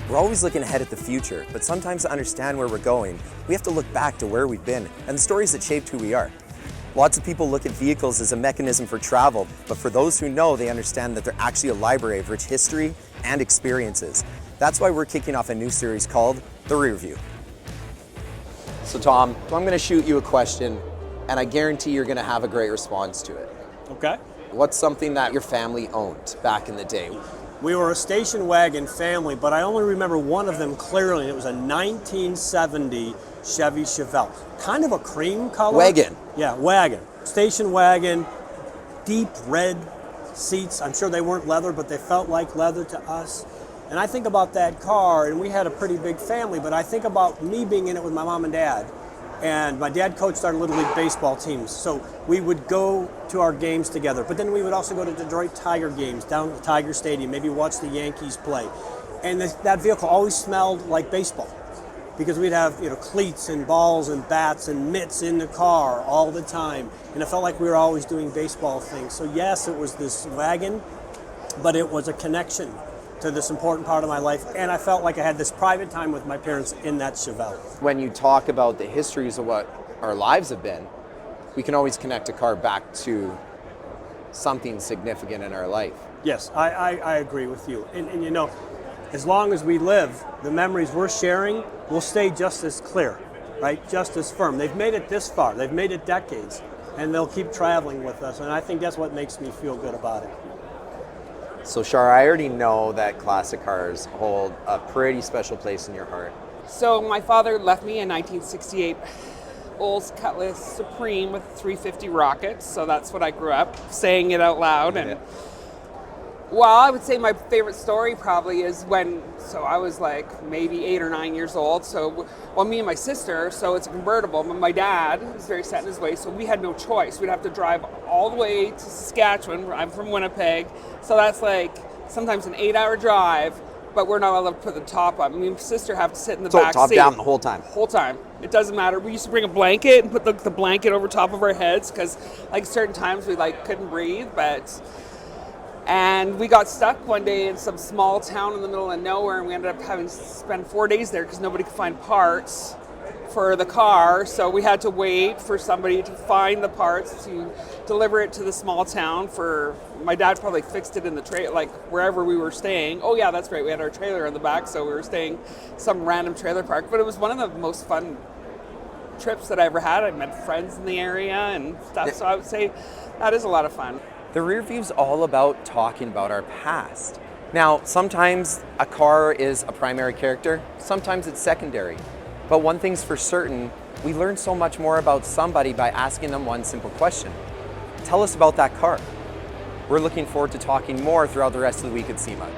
We're always looking ahead at the future, but sometimes to understand where we're going, we have to look back to where we've been and the stories that shaped who we are. Lots of people look at vehicles as a mechanism for travel, but for those who know, they understand that they're actually a library of rich history and experiences. That's why we're kicking off a new series called The Rearview. So Tom, I'm going to shoot you a question, and I guarantee you're going to have a great response to it. Okay. What's something that your family owned back in the day? We were a station wagon family, but I only remember one of them clearly, and it was a 1970 Chevy Chevelle. Kind of a cream color. Wagon. Yeah, wagon. Station wagon, deep red seats. I'm sure they weren't leather, but they felt like leather to us. And I think about that car, and we had a pretty big family, but I think about me being in it with my mom and dad. And my dad coached our Little League baseball teams, so we would go to our games together. But then we would also go to Detroit Tiger games down at Tiger Stadium, maybe watch the Yankees play. And that vehicle always smelled like baseball because we'd have cleats and balls and bats and mitts in the car all the time. And it felt like we were always doing baseball things. So yes, it was this wagon, but it was a connection to this important part of my life, and I felt like I had this private time with my parents in that Chevelle. When you talk about the histories of what our lives have been, we can always connect a car back to something significant in our life. Yes, I agree with you. And as long as we live, the memories we're sharing will stay just as clear, right? Just as firm. They've made it this far. They've made it decades, and they'll keep traveling with us, and I think that's what makes me feel good about it. So Shar, I already know that classic cars hold a pretty special place in your heart. So my father left me in 1968 Olds Cutlass Supreme with 350 rockets, so that's what I grew up saying it out loud. And well, I would say my favorite story probably is so I was like maybe 8 or 9 years old. So, me and my sister, so it's a convertible, but my dad was very set in his ways, so we had no choice. We'd have to drive all the way to Saskatchewan. I'm from Winnipeg, so that's like sometimes an 8-hour drive, but we're not allowed to put the top on. Me and my sister have to sit in the back top seat. Down the whole time? Whole time. It doesn't matter. We used to bring a blanket and put the blanket over top of our heads because like certain times we couldn't breathe, and we got stuck one day in some small town in the middle of nowhere, and we ended up having to spend 4 days there because nobody could find parts for the car. So we had to wait for somebody to find the parts to deliver it to the small town. My dad probably fixed it in the trailer, wherever we were staying. Oh yeah, that's right. We had our trailer in the back, so we were staying some random trailer park. But it was one of the most fun trips that I ever had. I met friends in the area and stuff. So I would say that is a lot of fun. The Rearview's all about talking about our past. Now, sometimes a car is a primary character, sometimes it's secondary. But one thing's for certain, we learn so much more about somebody by asking them one simple question. Tell us about that car. We're looking forward to talking more throughout the rest of the week at SEMA.